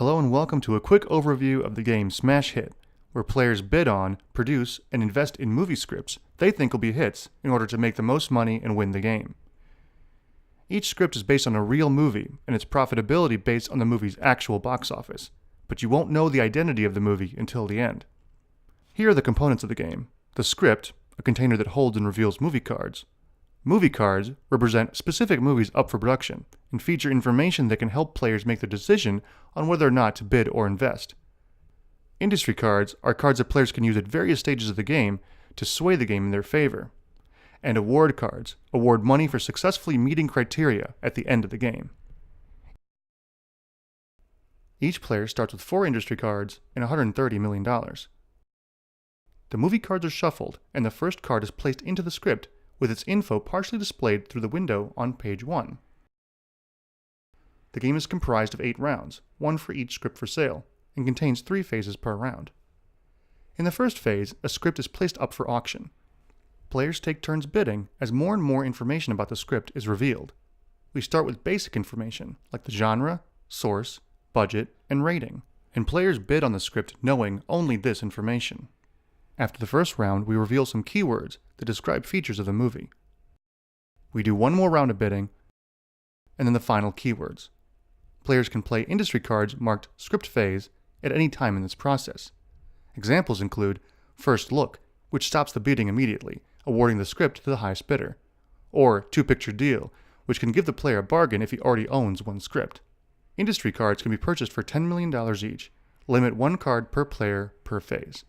Hello and welcome to a quick overview of the game SmashHit, where players bid on, produce, and invest in movie scripts they think will be hits in order to make the most money and win the game. Each script is based on a real movie, and its profitability based on the movie's actual box office, but you won't know the identity of the movie until the end. Here are the components of the game. The script, a container that holds and reveals movie cards. Movie cards represent specific movies up for production and feature information that can help players make the decision on whether or not to bid or invest. Industry cards are cards that players can use at various stages of the game to sway the game in their favor. And award cards award money for successfully meeting criteria at the end of the game. Each player starts with 4 industry cards and $130 million. The movie cards are shuffled, and the first card is placed into the script with its info partially displayed through the window on page 1. The game is comprised of 8 rounds, 1 for each script for sale, and contains 3 phases per round. In the first phase, a script is placed up for auction. Players take turns bidding as more and more information about the script is revealed. We start with basic information, like the genre, source, budget, and rating, and players bid on the script knowing only this information. After the first round, we reveal some keywords that describe features of the movie. We do one more round of bidding, and then the final keywords. Players can play industry cards marked Script Phase at any time in this process. Examples include First Look, which stops the bidding immediately, awarding the script to the highest bidder, or Two-Picture Deal, which can give the player a bargain if he already owns one script. Industry cards can be purchased for $10 million each. Limit 1 card per player per phase.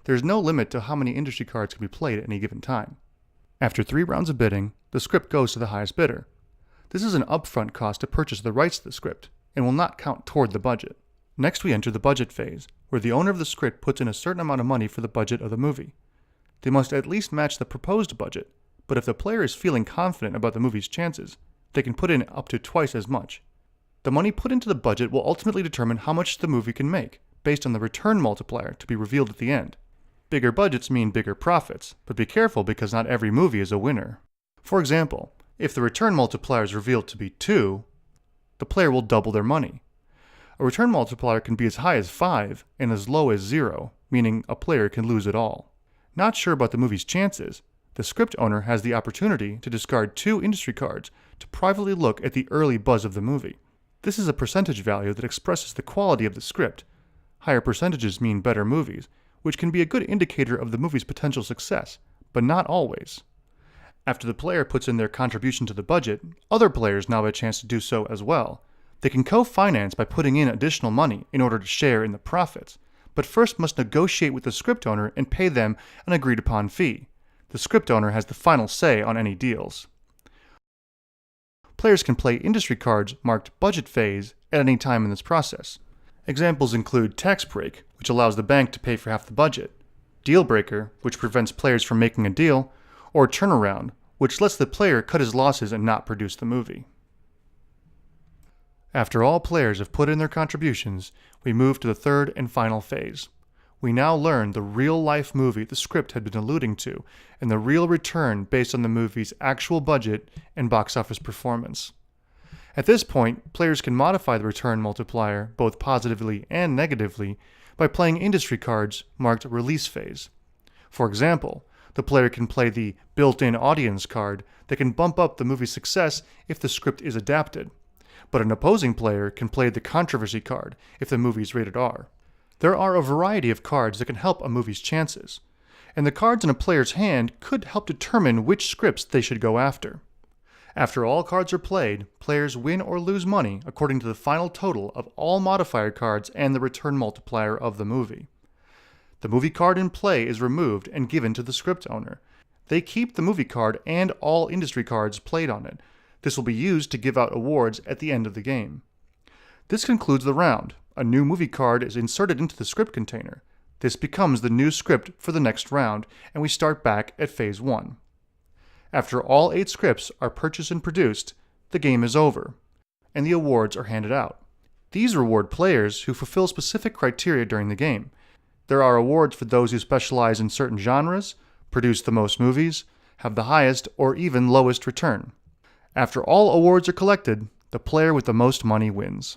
There is no limit to how many industry cards can be played at any given time. After 3 rounds of bidding, the script goes to the highest bidder. This is an upfront cost to purchase the rights to the script, and will not count toward the budget. Next we enter the budget phase, where the owner of the script puts in a certain amount of money for the budget of the movie. They must at least match the proposed budget, but if the player is feeling confident about the movie's chances, they can put in up to twice as much. The money put into the budget will ultimately determine how much the movie can make, based on the return multiplier to be revealed at the end. Bigger budgets mean bigger profits, but be careful because not every movie is a winner. For example, if the return multiplier is revealed to be 2, the player will double their money. A return multiplier can be as high as 5 and as low as 0, meaning a player can lose it all. Not sure about the movie's chances, the script owner has the opportunity to discard 2 industry cards to privately look at the early buzz of the movie. This is a percentage value that expresses the quality of the script. Higher percentages mean better movies, which can be a good indicator of the movie's potential success, but not always. After the player puts in their contribution to the budget, other players now have a chance to do so as well. They can co-finance by putting in additional money in order to share in the profits, but first must negotiate with the script owner and pay them an agreed-upon fee. The script owner has the final say on any deals. Players can play industry cards marked Budget Phase at any time in this process. Examples include Tax Break, which allows the bank to pay for half the budget, Deal Breaker, which prevents players from making a deal, or Turnaround, which lets the player cut his losses and not produce the movie. After all players have put in their contributions, we move to the third and final phase. We now learn the real-life movie the script had been alluding to, and the real return based on the movie's actual budget and box office performance. At this point, players can modify the return multiplier both positively and negatively by playing industry cards marked Release Phase. For example, the player can play the built-in audience card that can bump up the movie's success if the script is adapted, but an opposing player can play the Controversy card if the movie is rated R. There are a variety of cards that can help a movie's chances, and the cards in a player's hand could help determine which scripts they should go after. After all cards are played, players win or lose money according to the final total of all modifier cards and the return multiplier of the movie. The movie card in play is removed and given to the script owner. They keep the movie card and all industry cards played on it. This will be used to give out awards at the end of the game. This concludes the round. A new movie card is inserted into the script container. This becomes the new script for the next round, and we start back at phase 1. After all 8 scripts are purchased and produced, the game is over, and the awards are handed out. These reward players who fulfill specific criteria during the game. There are awards for those who specialize in certain genres, produce the most movies, have the highest or even lowest return. After all awards are collected, the player with the most money wins.